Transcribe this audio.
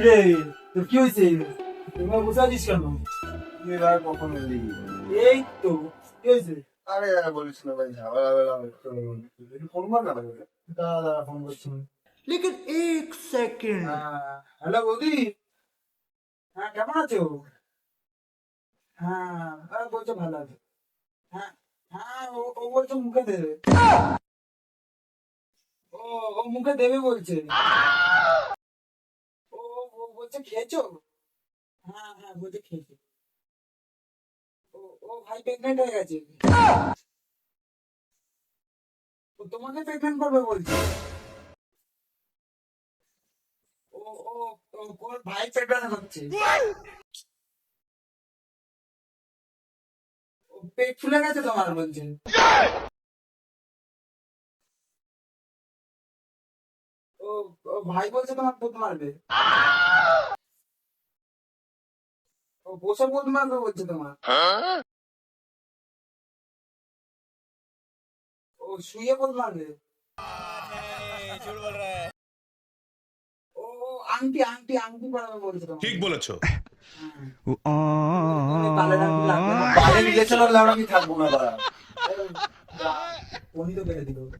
রে তোর কি হয়েছে? এবার বসে আছিস কেন? তুই এবার কখন এলি? এই তো কি হয়েছে? আরে আর বলিস না ভাই, ঝামেলা একটু ফোন কর না ভাই। দাদা ফোন করছি। लेकिन एक सेकंड হ্যালো বৌদি, হ্যাঁ কেমন আছো? হ্যাঁ বলছো ভালো আছে। হ্যাঁ হ্যাঁ ও বলছে মুখে দেবে। ও ও মুখে দেবে বলছে। ও ও বলছে খেয়েছো? হ্যাঁ বলছে খেয়েছো। ও ও ভাই প্রেগনেন্ট হয়ে গেছে। ও তোমাকে প্রেগনেন্ট করবে বলছে। ও ও ওর ভাই প্রেগনেন্ট হচ্ছে। ও পেট ফুলে গেছে তোমার বলছে। ও ও ভাই বলছে তোমার পুত মারবে। ও বসে পুত মারবে বলছে তোমার। ও শুয়ে পুত মারবে। ও ও আংটি আংটি আংটি পরাবে বলছে তোমার। ঠিক বলেছো। হ্যাঁ তাহলে আংটি লাগবে না। বাড়ি রিলেশন হলে আমি থাকবো না দাঁড়া। উনি তো বেড়ে দিল।